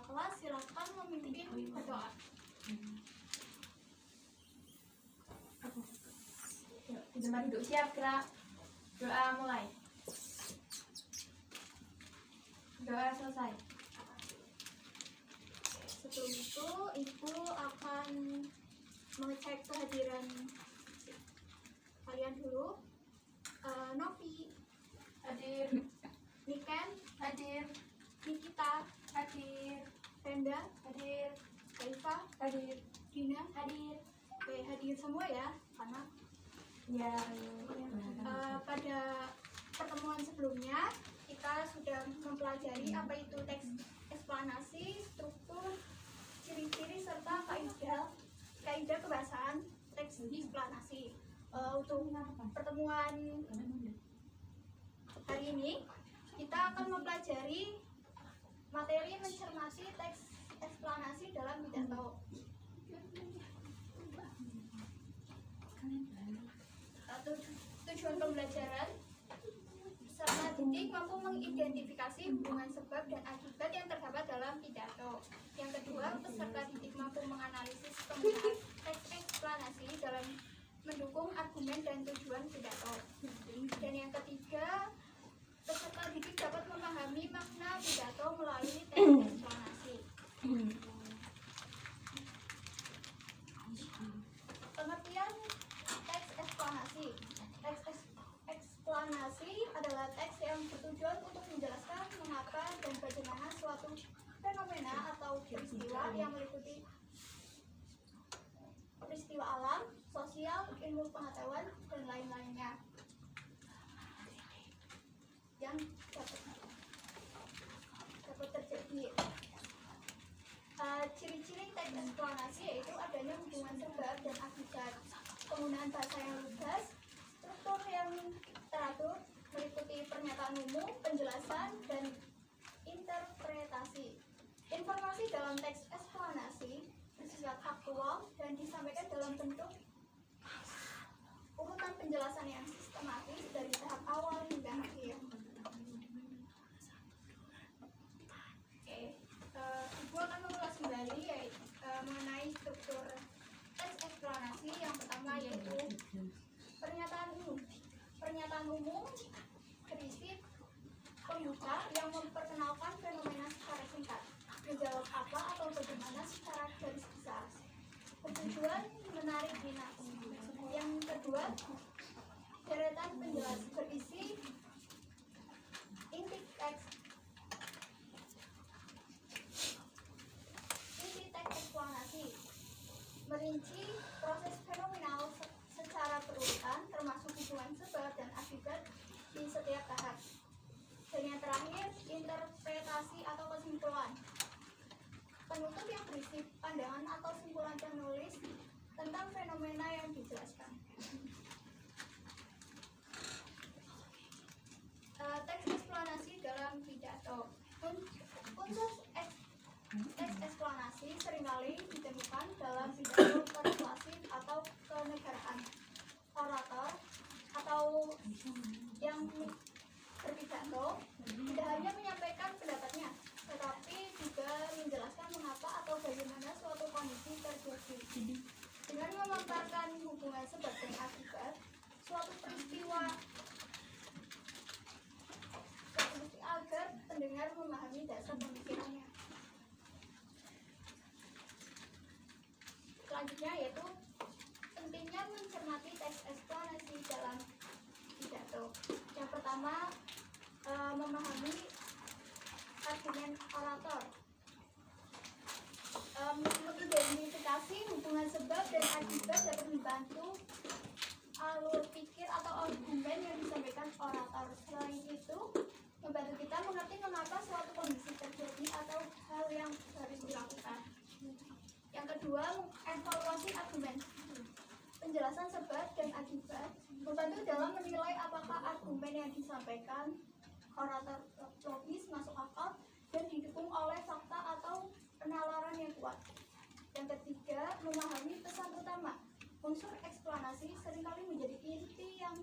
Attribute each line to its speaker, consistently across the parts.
Speaker 1: kelas silakan memimpin berdoa.
Speaker 2: Di tempat duduk siap, gerak. Doa mulai. Doa selesai.
Speaker 1: Sebelum itu, Ibu akan mengecek kehadiran kalian dulu. Novi
Speaker 2: Hadir.
Speaker 1: Niken
Speaker 2: Hadir.
Speaker 1: Nikita
Speaker 2: Hadir.
Speaker 1: Tenda
Speaker 2: Hadir.
Speaker 1: Kaifa
Speaker 2: Hadir.
Speaker 1: Dina
Speaker 2: Hadir.
Speaker 1: Oke, hadir semua ya anak.
Speaker 2: Ya.
Speaker 1: Pada pertemuan sebelumnya kita sudah mempelajari apa itu teks eksplanasi, struktur, ciri-ciri serta kaidah kebahasaan teks eksplanasi. Untuk pertemuan hari ini kita akan mempelajari materi mencermati teks eksplanasi dalam pidato. Tujuan pembelajaran peserta didik mampu mengidentifikasi hubungan sebab dan akibat yang terdapat dalam pidato. Yang kedua, peserta didik mampu menganalisis penggunaan teks eksplanasi dalam mendukung argumen dan tujuan pidato. Dan yang ketiga, peserta didik dapat memahami makna pidato melalui teks eksplanasi. Pengertian teks eksplanasi. Teks eksplanasi adalah teks yang bertujuan untuk menjelaskan mengapa dan bagaimana suatu fenomena atau peristiwa yang meliputi peristiwa alam, sosial, ilmu pengetahuan, dan lain-lainnya yang dapat terjadi. Ciri-ciri teks eksplanasi yaitu adanya hubungan sebab dan akibat, penggunaan bahasa yang lugas, struktur yang teratur, meliputi pernyataan umum, penjelasan, dan interpretasi. Informasi dalam teks eksplanasi bersifat faktual dan disampaikan dalam bentuk urutan penjelasan yang sistematis dari tahap awal hingga akhir. Ibu akan mengulas kembali mengenai struktur teks eksplanasi. Yang pertama yaitu pernyataan umum. Pernyataan umum berisi pembuka yang memperkenalkan fenomena secara singkat, menjawab apa atau bagaimana secara garis besar, bertujuan menarik minat. Yang kedua, deretan penjelasan berisi inti teks eksplanasi, merinci proses fenomenal secara berurutan termasuk hubungan sebab dan akibat di setiap tahap. Dan yang terakhir, interpretasi atau kesimpulan. Penutup yang berisi pandangan atau simpulan penulis tentang fenomena yang dijelaskan. Teks eksplanasi dalam pidato. Unsur teks eksplanasi seringkali ditemukan dalam pidato persuasif atau kenegaraan. Orator atau yang berpidato tidak hanya menyampaikan pendapatnya, tetapi juga menjelaskan mengapa atau bagaimana suatu kondisi terjadi. Dengan memaparkan hubungan sebab dan akibat suatu peristiwa agar pendengar memahami dasar pemikirannya. Selanjutnya yaitu pentingnya mencermati teks eksplanasi dalam pidato. Yang pertama, memahami argumen orator. Mengidentifikasi hubungan sebab dan akibat dapat membantu alur pikir atau argumen yang disampaikan orator. Selain itu, membantu kita mengerti mengapa suatu kondisi terjadi atau hal yang harus dilakukan. Yang kedua, evaluasi argumen. Penjelasan sebab dan akibat membantu dalam menilai apakah argumen yang disampaikan orator logis, masuk akal, dan didukung oleh fakta atau penalaran yang kuat. Yang ketiga, memahami pesan utama. Unsur eksplanasi seringkali menjadi inti yang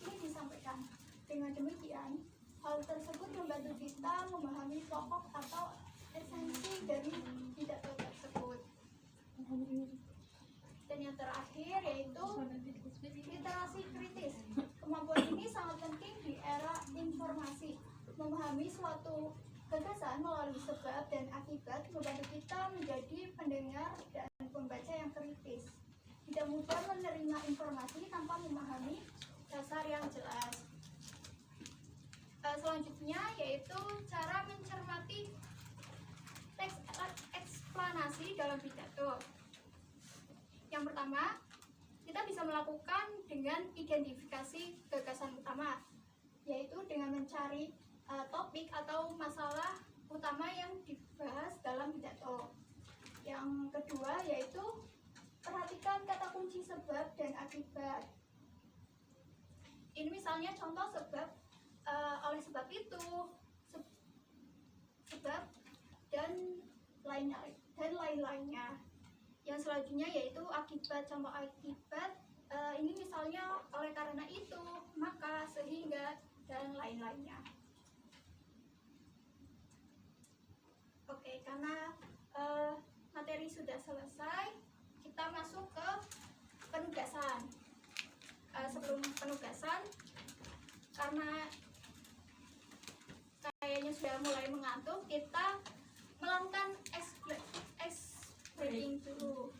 Speaker 1: ingin disampaikan. Dengan demikian, hal tersebut membantu kita memahami pokok atau esensi dari pidato tersebut. Dan yang terakhir yaitu literasi kritis. Kemampuan ini sangat penting di era informasi. Memahami suatu gagasan melalui sebab dan akibat membantu kita menjadi pendengar dan pembaca yang kritis. Tidak mudah menerima informasi tanpa memahami dasar yang jelas. Selanjutnya yaitu cara mencermati teks eksplanasi dalam pidato. Yang pertama, kita bisa melakukan dengan identifikasi gagasan utama, yaitu dengan mencari topik atau masalah utama yang dibahas dalam pidato. Yang kedua yaitu perhatikan kata kunci sebab dan akibat. Ini misalnya contoh sebab, oleh sebab itu, sebab dan lain-lainnya. Yang selanjutnya yaitu akibat, contoh akibat, ini misalnya oleh karena itu, maka, sehingga, dan lain-lainnya. Oke, karena materi sudah selesai, kita masuk ke penugasan. Sebelum penugasan, karena kayaknya sudah mulai mengantuk, kita melakukan ice breaking dulu.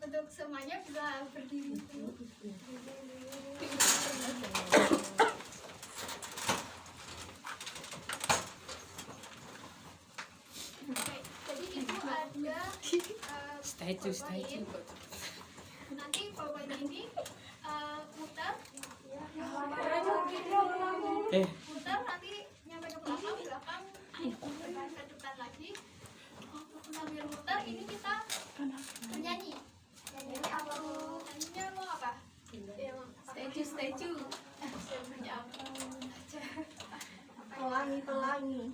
Speaker 1: Untuk semuanya bisa berdiri dulu. Oke, jadi itu ada PowerPoint. Nanti PowerPoint ini muter, nanti nyampe ke belakang ke depan lagi. Sambil muter ini kita bernyanyi. Nyanyinya mau apa? Statue.
Speaker 2: Pelangi.
Speaker 1: Pelangi.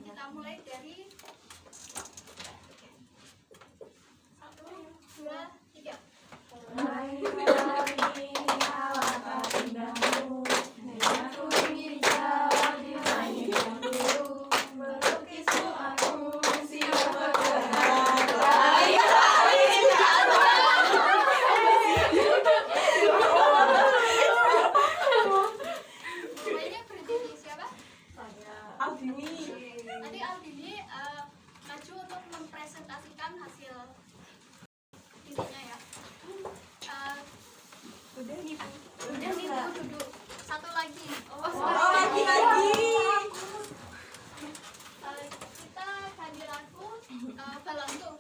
Speaker 1: Kita mulai dari 1, 2, 3. Semuanya berdiri siapa? Nanti Aldini maju untuk mempresentasikan hasil dirinya ya. Udah nih Bu, duduk. Satu lagi. Kita ganti lagu Balantu.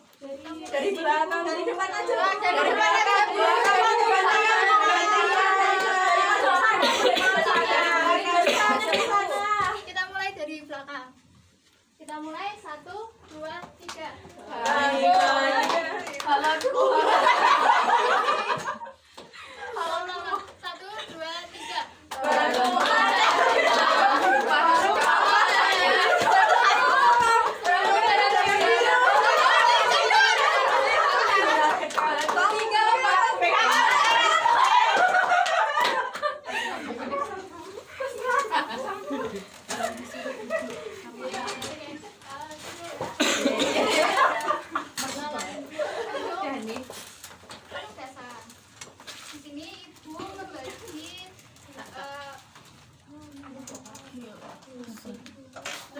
Speaker 2: Dari belakang, dari depan aja.
Speaker 1: Dari depan aja, Bu. Kita mulai dari belakang. Kita mulai 1, 2, 3. Halo, 1, 2, 3. Di sini Ibu membagi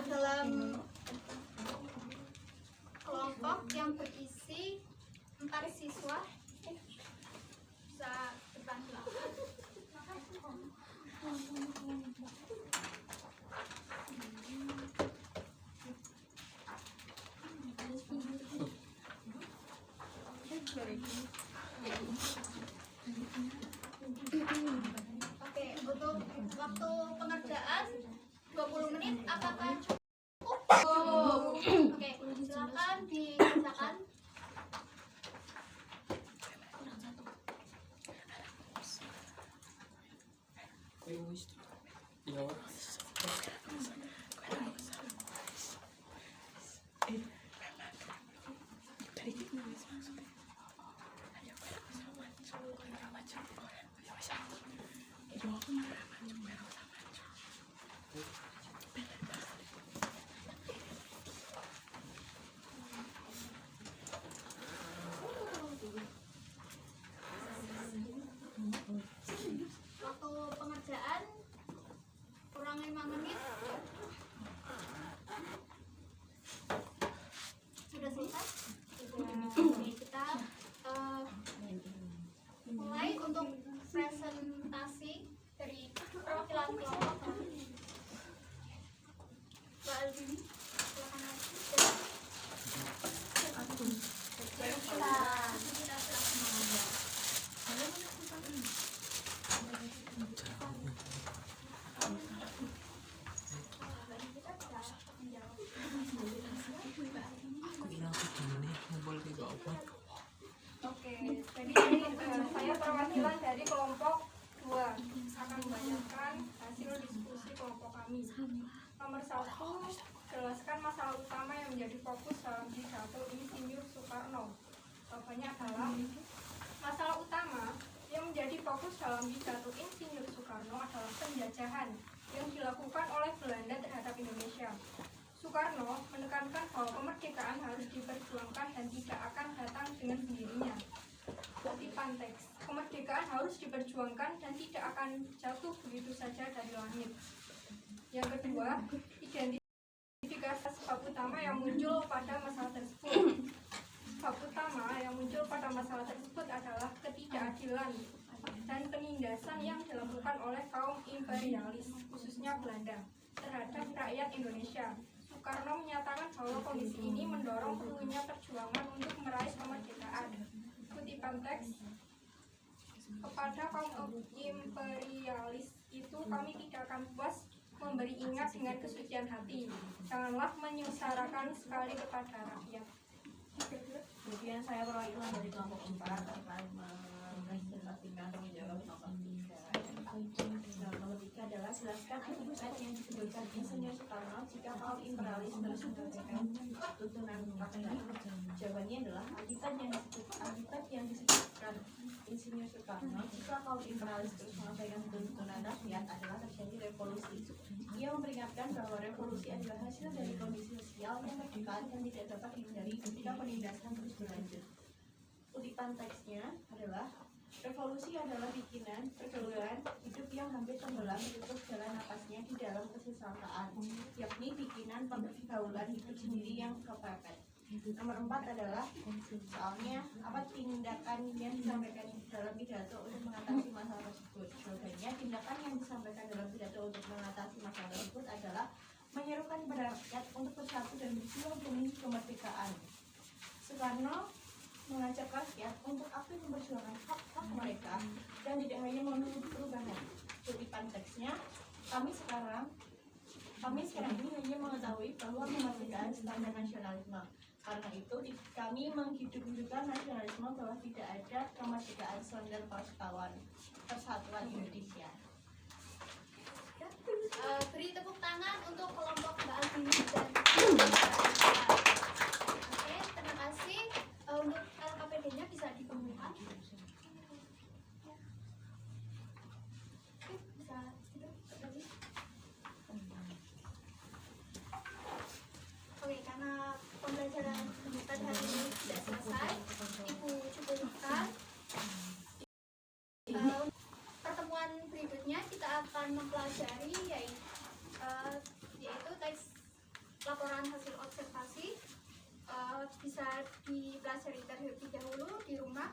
Speaker 1: dalam kelompok yang berisi 4 siswa. Bisa depan belakang. Oke, untuk waktu pengerjaan 20 menit apakah cukup? Oke, silakan dikerjakan. presentasi dari perwakilan kelompok. Mbak Aldini, silakan maju.
Speaker 3: Oke, jadi ini saya perwakilan dari kelompok 2 akan membacakan hasil diskusi kelompok kami. Nomor 1, jelaskan masalah utama yang menjadi fokus dalam pidato Insinyur Soekarno. Jawabannya adalah masalah utama yang menjadi fokus dalam pidato Insinyur Soekarno adalah penjajahan yang dilakukan oleh Belanda terhadap Indonesia. Soekarno menekankan bahwa kemerdekaan harus diperjuangkan dan tidak akan datang dengan sendirinya. Kutipan teks, kemerdekaan harus diperjuangkan dan tidak akan jatuh begitu saja dari langit. Yang kedua, identifikasi sebab utama yang muncul pada masalah tersebut. Sebab utama yang muncul pada masalah tersebut adalah ketidakadilan dan penindasan yang dilakukan oleh kaum imperialis, khususnya Belanda, terhadap rakyat Indonesia. Soekarno menyatakan bahwa kondisi ini mendorong perlunya perjuangan untuk meraih kemerdekaan. Kutipan teks, kepada kaum imperialis itu kami tidak akan puas memberi ingat dengan kesucian hati. Janganlah menyusarakan sekali kepada rakyat.
Speaker 2: Kemudian saya perwakilan dari kelompok 4 akan mempresentasikan tanggung jawab nomor 3. Nomor 3 adalah jelaskan akibat yang disebutkan Insinyur Soekarno jika kaum imperialis terus menyampaikan tuntunan rakyat. Jawabannya adalah akibat yang disebutkan Insinyur Soekarno jika kaum imperialis terus menyampaikan tuntunan rakyat adalah terjadi revolusi. Ia memperingatkan bahwa revolusi adalah hasil dari kondisi sosial yang tertekan dan tidak dapat dihindari ketika penindasan terus berlanjut. Kutipan teksnya adalah revolusi adalah bikinan pergaulan hidup yang hampir tenggelam menutup jalan napasnya di dalam kesesangkaan, yakni bikinan pergaulan hidup sendiri yang kepepet. Nomor 4 adalah soalnya apa tindakan yang disampaikan dalam pidato untuk mengatasi masalah tersebut. Jawabannya, tindakan yang disampaikan dalam pidato untuk mengatasi masalah tersebut adalah menyerukan kepada rakyat untuk bersatu dan berjuang demi kemerdekaan. Soekarno mengajak rakyat untuk aktif memperjuangkan hak-hak mereka dan tidak hanya menunggu perubahan. Kutipan teksnya, kami sekarang ini hanya mengetahui bahwa kemerdekaan standar nasionalisme. Karena itu kami menghidup-hidupkan nasionalisme bahwa tidak ada kemerdekaan standar persatuan Indonesia.
Speaker 1: Beri tepuk tangan untuk kelompok Mbak Aldini dan Oke, terima kasih. Untuk LKPD-nya bisa dikumpulkan. Oke, bisa gitu tadi. Oke, karena pembelajaran pada hari ini tidak selesai, Ibu cukupkan. Pertemuan berikutnya kita akan mempelajari yaitu teks laporan hasil observasi. Bisa dipelajari terlebih dahulu di rumah.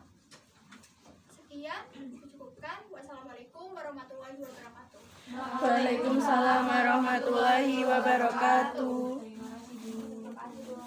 Speaker 1: Sekian, cukupkan. Wassalamualaikum warahmatullahi wabarakatuh.
Speaker 4: Waalaikumsalam warahmatullahi wabarakatuh.